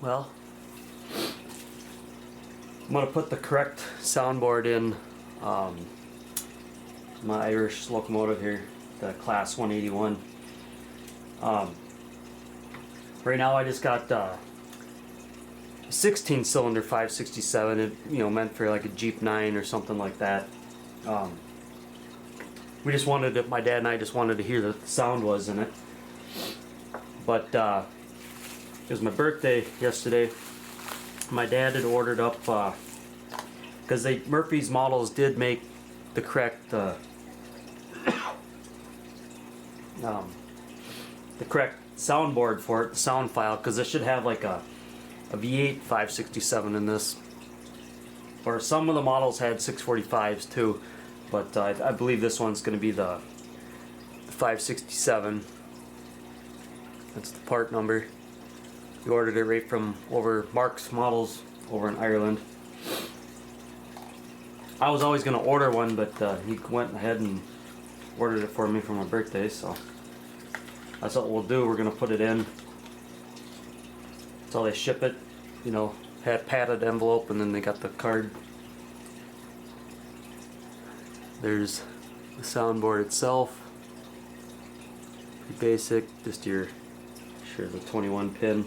Well, I'm going to put the correct soundboard in my Irish locomotive here, the class 181. Right now I just got 16 cylinder 567, it, meant for like a Jeep 9 or something like that. We just wanted to, my dad and I just wanted to hear the sound was in it. But it was my birthday yesterday. My dad had ordered up, because Murphy's models did make the correct soundboard for it, the sound file, because it should have like a V8 567 in this. Or some of the models had 645s too, but I believe this one's going to be the 567. That's the part number. We ordered it right from over Mark's Models over in Ireland. I was always going to order one, but he went ahead and ordered it for me for my birthday, so that's what we'll do. We're going to put it in. That's how they ship it. Had padded envelope, and then they got the card. There's the soundboard itself. Pretty basic, just your the 21 pin.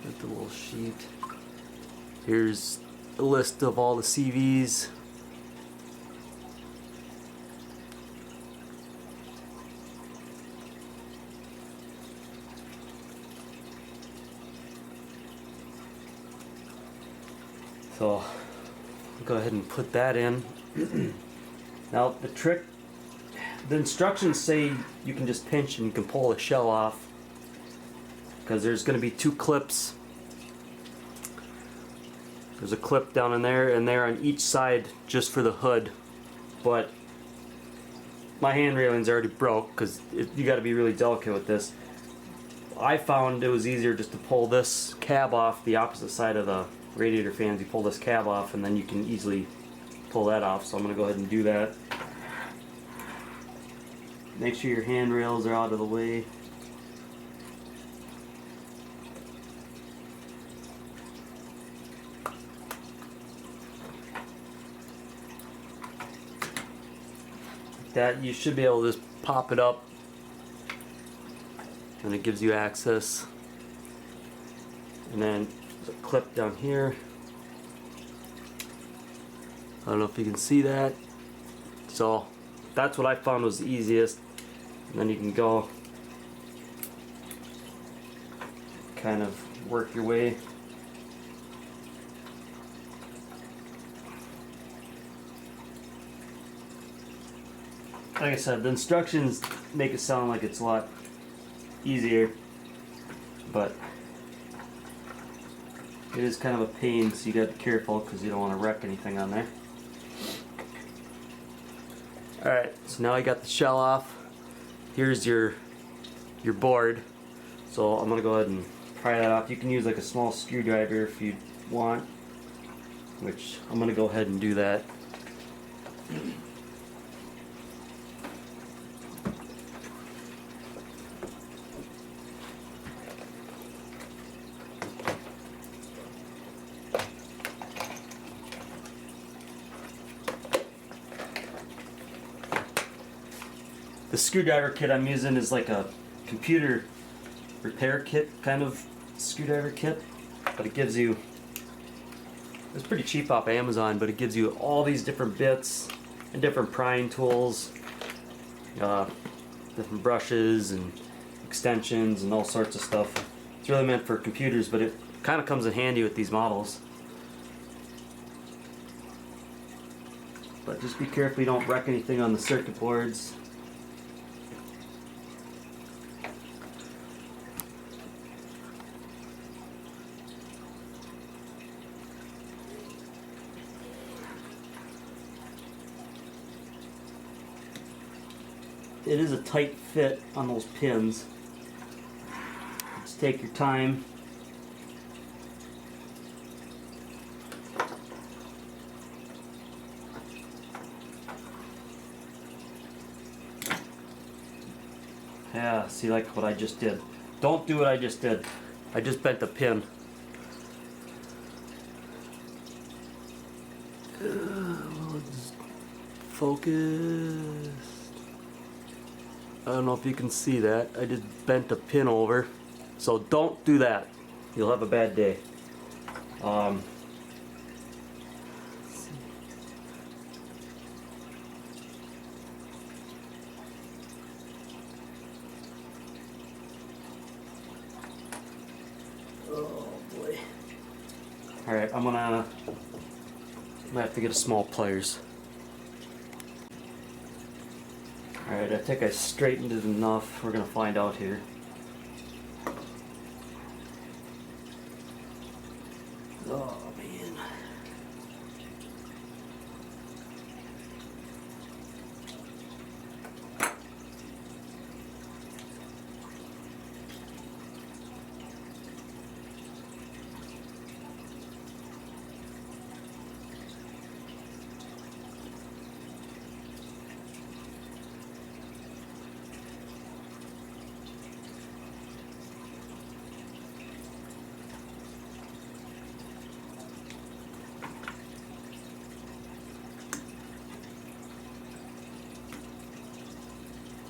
Got the little sheet. Here's a list of all the CVs. So I'll go ahead and put that in. Now the instructions say you can just pinch and you can pull the shell off, because there's going to be two clips. There's a clip down in there and there on each side just for the hood, but my hand railing's already broke because you got to be really delicate with this. I found it was easier just to pull this cab off the opposite side of the radiator fans. You pull this cab off and then you can easily pull that off, so I'm going to go ahead and do that. Make sure your handrails are out of the way. Like that, you should be able to just pop it up and it gives you access. And then there's a clip down here. I don't know if you can see that. So that's what I found was the easiest. And then you can go kind of work your way. Like I said, the instructions make it sound like it's a lot easier, but it is kind of a pain, so you got to be careful because you don't want to wreck anything on there. Alright, so now I got the shell off. Here's your board. So I'm going to go ahead and pry that off. You can use like a small screwdriver if you want, which I'm going to go ahead and do that. The screwdriver kit I'm using is like a computer repair kit kind of screwdriver kit, but it gives you, it's pretty cheap off Amazon, but it gives you all these different bits and different prying tools, different brushes and extensions and all sorts of stuff. It's really meant for computers, but it kind of comes in handy with these models. But just be careful you don't wreck anything on the circuit boards. It is a tight fit on those pins. Just take your time. Yeah, see, like what I just did. Don't do what I just did. I just bent a pin. Focus. I don't know if you can see that. I just bent a pin over. So don't do that. You'll have a bad day. Oh boy. Alright, I'm gonna have to get a small pliers. Alright, I think I straightened it enough. We're gonna find out here. Oh man.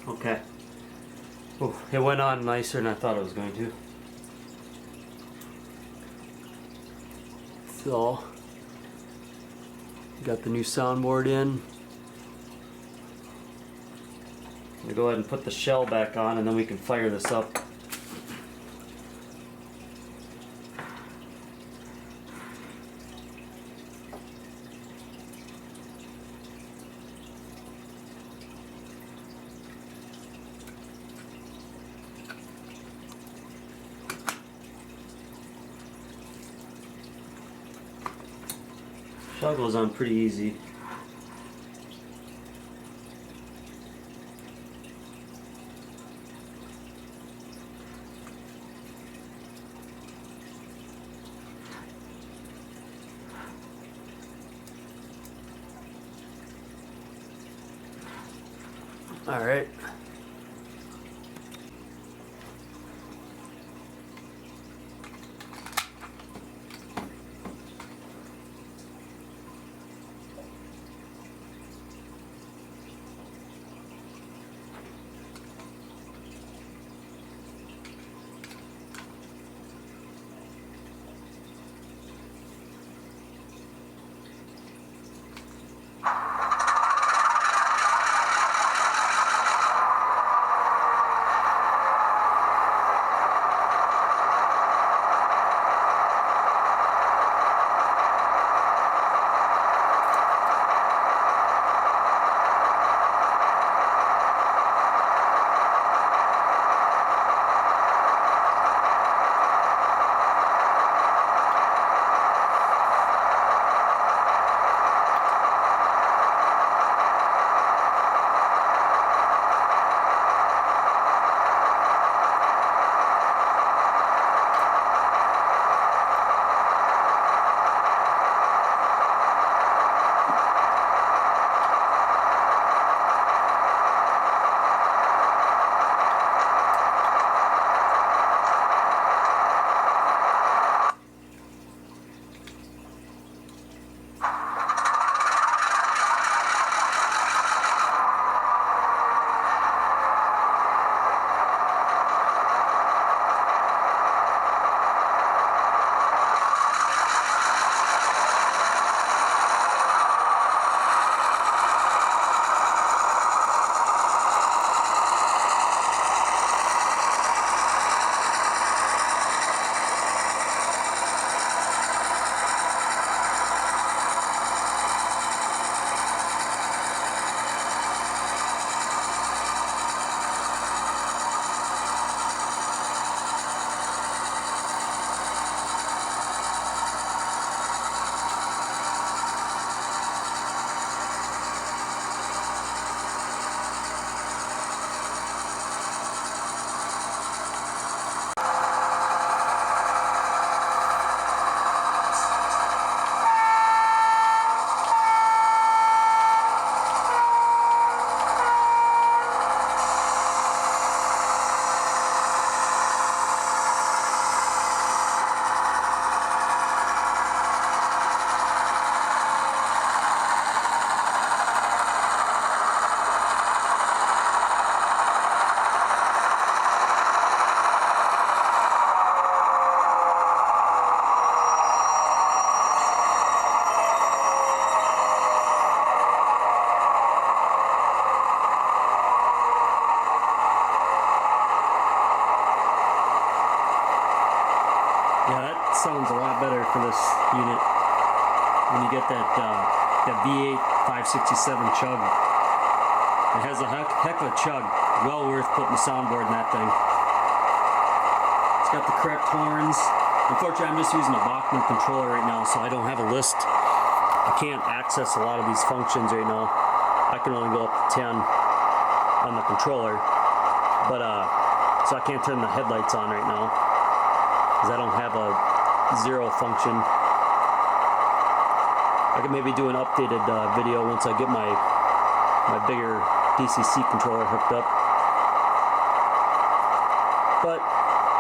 Okay. Ooh, it went on nicer than I thought it was going to. So, got the new soundboard in. I'm gonna go ahead and put the shell back on and then we can fire this up. Shell goes on pretty easy. All right. Yeah, that sounds a lot better for this unit. When you get that V8 567 chug. It has a heck of a chug. Well worth putting the soundboard in that thing. It's got the correct horns. Unfortunately, I'm just using a Bachmann controller right now, so I don't have a list. I can't access a lot of these functions right now. I can only go up to 10 on the controller. But, so I can't turn the headlights on right now, because I don't have a 0 function. I could maybe do an updated video once I get my bigger DCC controller hooked up. But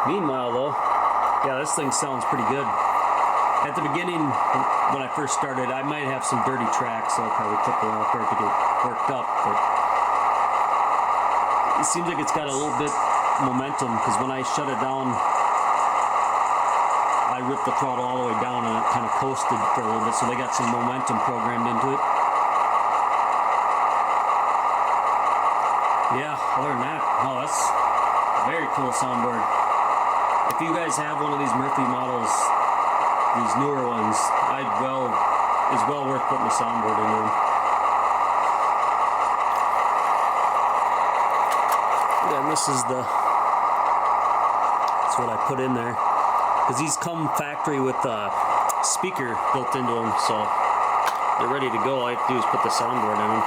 meanwhile though, yeah, this thing sounds pretty good. At the beginning, when I first started, I might have some dirty tracks, so it probably took a while for it to get worked up, but it seems like it's got a little bit momentum, because when I shut it down, I ripped the throttle all the way down and it kind of coasted for a little bit, so they got some momentum programmed into it. Yeah, other than that, oh, that's a very cool soundboard. If you guys have one of these Murphy models, these newer ones, it's well worth putting a soundboard in them. Yeah, and this is that's what I put in there. Because these come factory with a speaker built into them, so they're ready to go. All I have to do is put the soundboard in them.